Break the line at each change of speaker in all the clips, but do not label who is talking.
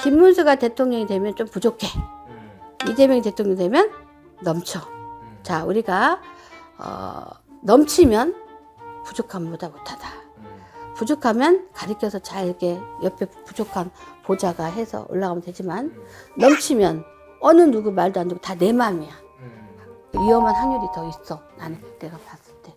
김문수가 대통령이 되면 좀 부족해. 이재명이 대통령이 되면 넘쳐. 자, 우리가 넘치면 부족함보다 못하다. 부족하면 가리켜서 잘 이렇게 옆에 부족한 보좌가 해서 올라가면 되지만 넘치면 어느 누구 말도 안 듣고 다 내 마음이야. 위험한 확률이 더 있어. 나는 내가 봤을 때.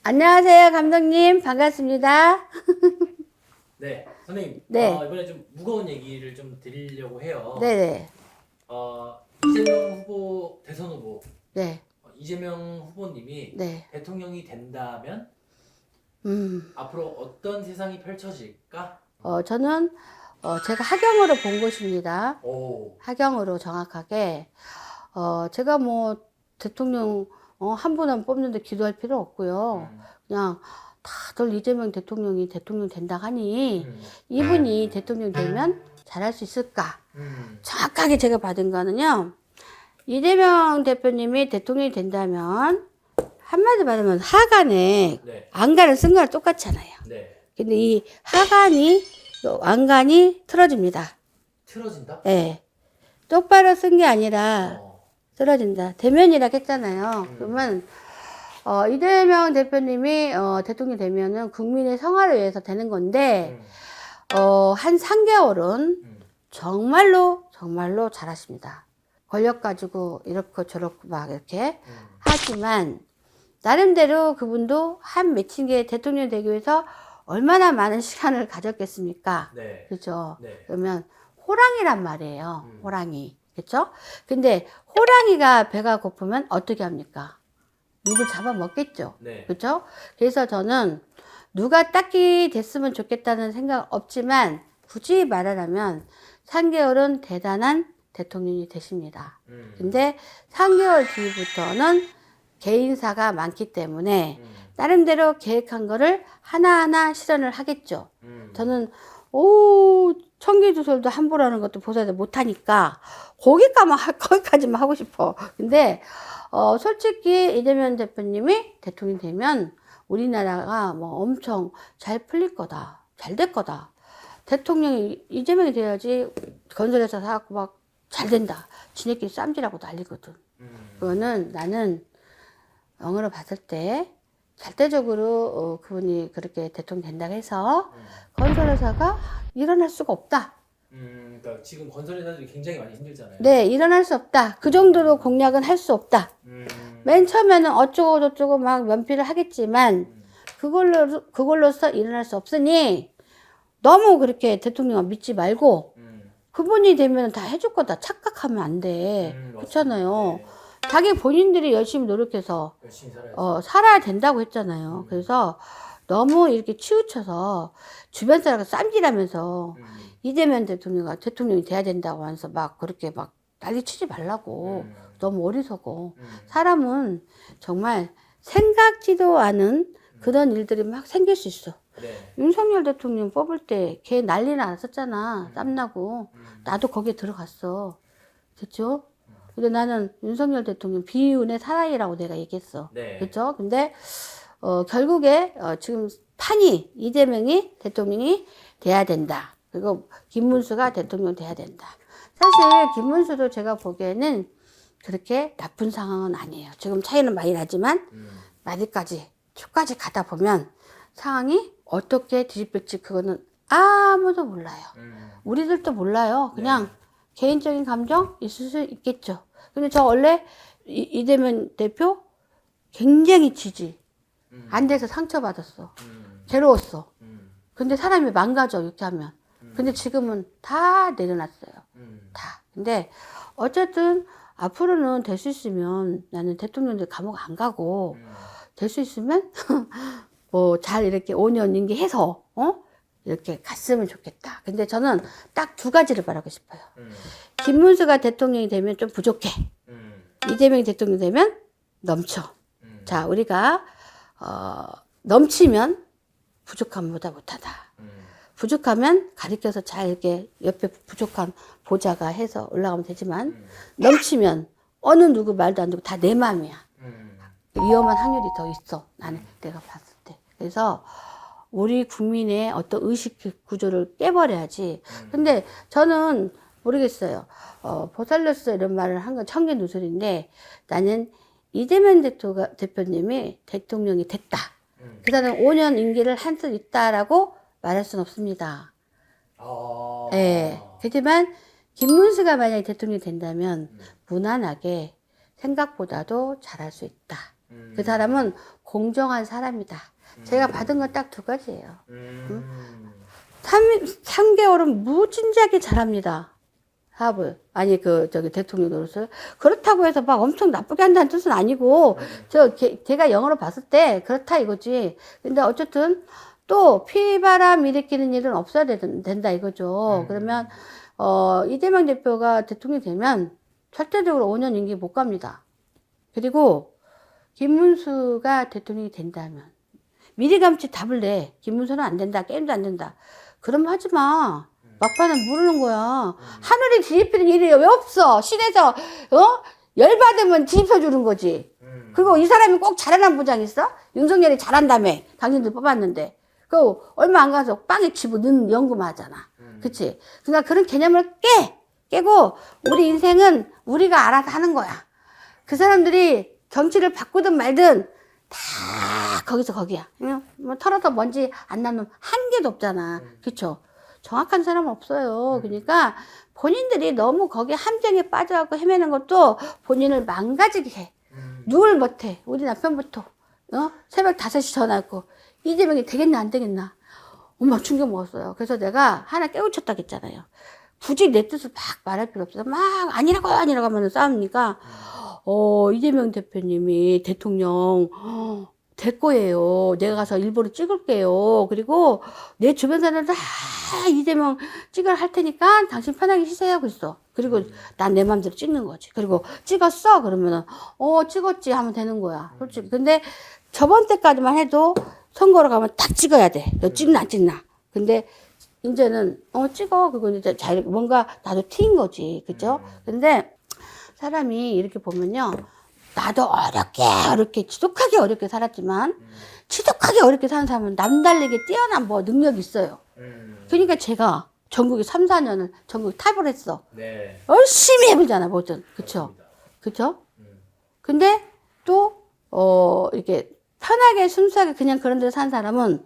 안녕하세요, 감독님. 반갑습니다.
네, 선생님.
네.
이번에 좀 무거운 얘기를 좀 드리려고 해요.
네네.
이재명 후보 대선 후보
네.
이재명 후보님이
네.
대통령이 된다면 앞으로 어떤 세상이 펼쳐질까?
저는 제가 하경으로 본 것입니다.
오.
하경으로 정확하게. 제가 뭐 대통령 한 분은 뽑는데 기도할 필요 없고요. 그냥 다들 이재명 대통령이 대통령 된다 하니 이분이 대통령 되면 잘할 수 있을까? 정확하게 제가 받은 거는요. 이재명 대표님이 대통령이 된다면 한마디 말하면 하간에
네.
안간을 쓴 거랑 똑같잖아요.
네.
근데 이 하간이 안간이 틀어집니다.
틀어진다?
예. 똑바로 쓴 게 아니라 떨어진다. 대면이라 했잖아요. 그러면 이재명 대표님이 대통령이 되면은 국민의 성화를 위해서 되는 건데 한 3개월은 정말로 잘하십니다. 권력 가지고 이렇고 저렇고 막 이렇게 하지만 나름대로 그분도 한 매칭계 대통령이 되기 위해서 얼마나 많은 시간을 가졌겠습니까?
네.
그렇죠?
네.
그러면 호랑이란 말이에요. 호랑이. 그렇죠? 근데 호랑이가 배가 고프면 어떻게 합니까? 누굴 잡아먹겠죠.
네.
그렇죠? 그래서 저는 누가 딱히 됐으면 좋겠다는 생각 없지만 굳이 말하자면 3개월은 대단한 대통령이 되십니다. 근데 3개월 뒤부터는 개인사가 많기 때문에 나름대로 계획한 거를 하나하나 실현을 하겠죠. 저는 청기두설도 함부로 하는 것도 보살도 못하니까 거기까지만 하고 싶어. 근데 솔직히 이재명 대표님이 대통령이 되면 우리나라가 뭐 엄청 잘 풀릴 거다. 잘 될 거다. 대통령이 이재명이 돼야지 건설회사 사갖고 막 잘 된다. 지네끼리 쌈질하고 난리거든. 그거는 나는 영어로 봤을 때 절대적으로 그분이 그렇게 대통령 된다고 해서 건설회사가 일어날 수가 없다.
그러니까 지금 건설회사들이 굉장히 많이 힘들잖아요.
네, 일어날 수 없다. 그 정도로 공략은 할 수 없다. 맨 처음에는 어쩌고 저쩌고 막 면피를 하겠지만 그걸로서 일어날 수 없으니 너무 그렇게 대통령을 믿지 말고 그분이 되면 다 해줄 거다 착각하면 안 돼. 그렇잖아요.
네.
자기 본인들이 열심히 노력해서
열심히 살아야죠.
살아야 된다고 했잖아요. 그래서 너무 이렇게 치우쳐서 주변 사람과 쌈질하면서 이재명 대통령이 돼야 된다고 하면서 막 그렇게 막 난리 치지 말라고. 너무 어리석어. 사람은 정말 생각지도 않은 그런 일들이 막 생길 수 있어.
네.
윤석열 대통령 뽑을 때 걔 난리 났었잖아. 땀나고. 나도 거기에 들어갔어. 됐죠? 근데 나는 윤석열 대통령 비운의 사나이라고 내가 얘기했어.
네.
그렇죠? 근데 결국에 지금 판이 이재명이 대통령이 돼야 된다. 그리고 김문수가 대통령 돼야 된다. 사실 김문수도 제가 보기에는 그렇게 나쁜 상황은 아니에요. 지금 차이는 많이 나지만 마디까지 초까지 가다 보면 상황이 어떻게 뒤집힐지 그거는 아무도 몰라요. 우리들도 몰라요. 그냥
네.
개인적인 감정 있을 수 있겠죠. 근데 저 원래 이재명 대표 굉장히 지지. 안 돼서 상처받았어. 괴로웠어. 근데 사람이 망가져, 이렇게 하면. 근데 지금은 다 내려놨어요. 다. 근데 어쨌든 앞으로는 될 수 있으면 나는 대통령들 감옥 안 가고 될 수 있으면 뭐 잘 이렇게 5년 임기해서 이렇게 갔으면 좋겠다. 근데 저는 딱 2가지를 바라고 싶어요. 김문수가 대통령이 되면 좀 부족해. 이재명이 대통령이 되면 넘쳐. 자, 우리가 넘치면 부족함보다 못하다. 부족하면 가리켜서 잘 이렇게 옆에 부족한 보좌가 해서 올라가면 되지만 넘치면 어느 누구 말도 안 듣고 다 내 마음이야. 위험한 확률이 더 있어. 나는 내가 봤을 때. 그래서 우리 국민의 어떤 의식 구조를 깨버려야지. 근데 저는 모르겠어요. 보살로서 이런 말을 한 건 청개누설인데 나는 이재명 대표님이 대통령이 됐다. 그 사람 5년 임기를 한 수 있다라고 말할 수는 없습니다. 예. 하지만 김문수가 만약에 대통령이 된다면 무난하게 생각보다도 잘할 수 있다. 그 사람은 공정한 사람이다. 제가 받은 건 딱 두 가지예요. 3개월은 무진작에 잘합니다. 사업을. 아니, 대통령 노릇을. 그렇다고 해서 막 엄청 나쁘게 한다는 뜻은 아니고, 걔가 영어로 봤을 때 그렇다 이거지. 근데 어쨌든 또 피바람 일으키는 일은 없어야 된다 이거죠. 그러면, 이재명 대표가 대통령이 되면 절대적으로 5년 임기 못 갑니다. 그리고 김문수가 대통령이 된다면 미리감치 답을 내. 김문수는 안 된다. 게임도 안 된다. 그럼 하지 마. 막판은 모르는 거야. 하늘이 뒤집히는 일이 왜 없어? 신에서 열받으면 뒤집혀 주는 거지. 그리고 이 사람이 꼭 잘하는 부장 있어? 윤석열이 잘한다며. 당신들 뽑았는데. 그 얼마 안 가서 빵에 집어넣는 연구만 하잖아. 그치? 그러니까 그런 개념을 깨고 우리 인생은 우리가 알아서 하는 거야. 그 사람들이 정치를 바꾸든 말든 다 거기서 거기야. 뭐 털어서 먼지 안 나는 한 개도 없잖아. 그쵸? 정확한 사람은 없어요. 그러니까 본인들이 너무 거기에 함정에 빠져갖고 헤매는 것도 본인을 망가지게 해. 누굴 못해. 우리 남편부터 새벽 5시 전화했고 이재명이 되겠나 안 되겠나. 엄마 충격 먹었어요. 그래서 내가 하나 깨우쳤다 했잖아요. 굳이 내 뜻을 막 말할 필요 없어. 막 아니라고 하면 싸우니까 이재명 대표님이 대통령 될 거예요. 내가 가서 일부러 찍을게요. 그리고 내 주변 사람들 다 이재명 할 테니까 당신 편하게 희생하고 있어. 그리고 난 내 맘대로 찍는 거지. 그리고 찍었어? 그러면은 찍었지 하면 되는 거야. 솔직히. 근데 저번 때까지만 해도 선거로 가면 딱 찍어야 돼. 너 찍나 안 찍나. 근데 이제는 찍어. 그거 이제 뭔가 나도 튀인 거지. 그죠? 근데 사람이 이렇게 보면요. 나도 어렵게 지독하게 어렵게 살았지만 지독하게 어렵게 사는 사람은 남달리게 뛰어난 능력이 있어요. 그러니까 제가 전국에 3, 4년을 전국 탑을 했어.
네.
열심히 해보잖아, 뭐든. 그쵸? 그쵸? 근데 또 이렇게 편하게 순수하게 그냥 그런 데서 사는 사람은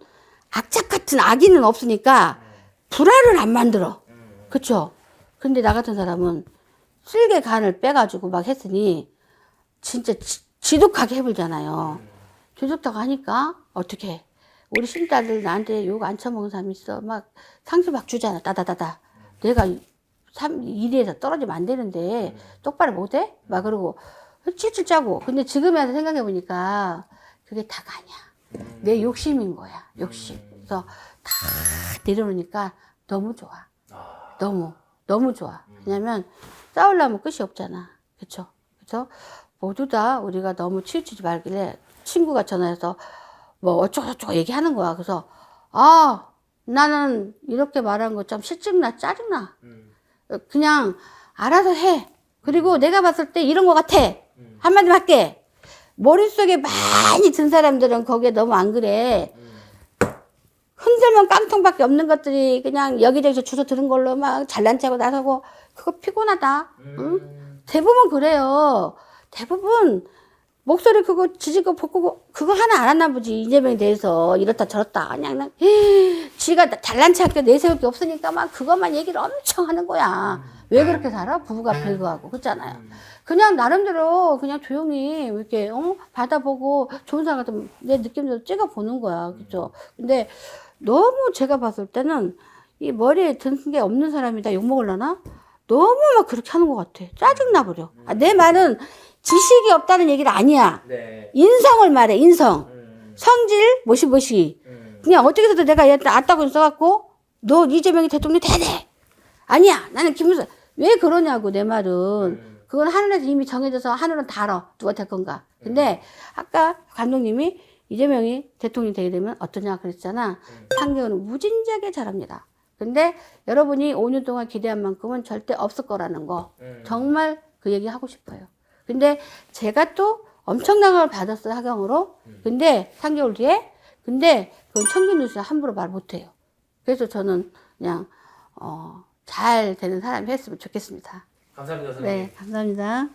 악착 같은 악인은 없으니까 불화를 안 만들어. 그쵸? 근데 나 같은 사람은 쓸개 간을 빼가지고 막 했으니 진짜 지독하게 해불잖아요. 지독하고 하니까 어떻게 우리 신딸들 나한테 욕 안 처먹은 사람 있어. 막 상수 막 주잖아. 따다다다. 내가 1위에서 떨어지면 안 되는데 똑바로 못해? 막 그러고 칠칠 짜고. 근데 지금에 와서 생각해 보니까 그게 다가 아니야. 내 욕심인 거야. 욕심. 그래서 다 내려놓으니까 너무 좋아. 너무 좋아. 왜냐면 싸우려면 끝이 없잖아. 그쵸? 모두 다 우리가 너무 치우치지 말길래 친구가 전화해서 뭐 어쩌고저쩌고 얘기하는 거야. 그래서 나는 이렇게 말한 거 좀 실증나 짜증나. 그냥 알아서 해. 그리고 내가 봤을 때 이런 거 같아. 한마디 할게. 머릿속에 많이 든 사람들은 거기에 너무 안 그래. 흔들면 깡통밖에 없는 것들이 그냥 여기저기서 주워 들은 걸로 막 잘난 체하고 나서고 그거 피곤하다. 응? 대부분 그래요. 대부분 목소리 그거 지지고 볶고 그거 하나 안 했나 보지. 이재명에 대해서 이렇다 저렇다 그냥 지가 잘난 체하게 내세울 게 없으니까 막 그것만 얘기를 엄청 하는 거야. 왜 그렇게 살아? 부부가 별거하고 그렇잖아요. 그냥 나름대로 그냥 조용히 이렇게 받아보고 좋은 사람 같으면 내 느낌대로 찍어보는 거야. 그죠? 근데 너무 제가 봤을 때는 이 머리에 든 게 없는 사람이다 욕먹으려나? 너무 막 그렇게 하는 것 같아. 짜증나버려. 내 말은 지식이 없다는 얘기는 아니야.
네.
인성을 말해, 인성. 성질, 뭐시. 그냥 어떻게 해서도 내가 얘한테 아따고 써갖고, 너 이재명이 대통령 돼야 돼. 아니야. 나는 김문수. 왜 그러냐고, 내 말은. 그건 하늘에서 이미 정해져서 하늘은 다 알아. 누가 될 건가. 근데 아까 감독님이 이재명이 대통령이 되게 되면 어떠냐 그랬잖아. 3개월은 무진작에 잘합니다. 근데 여러분이 5년 동안 기대한 만큼은 절대 없을 거라는 거 정말 그 얘기 하고 싶어요. 근데 제가 또 엄청난 걸 받았어요, 하경으로. 근데 3개월 뒤에. 근데 그건 청균누수야 함부로 말 못해요. 그래서 저는 그냥 잘 되는 사람이 했으면 좋겠습니다.
감사합니다, 선생님.
네, 감사합니다.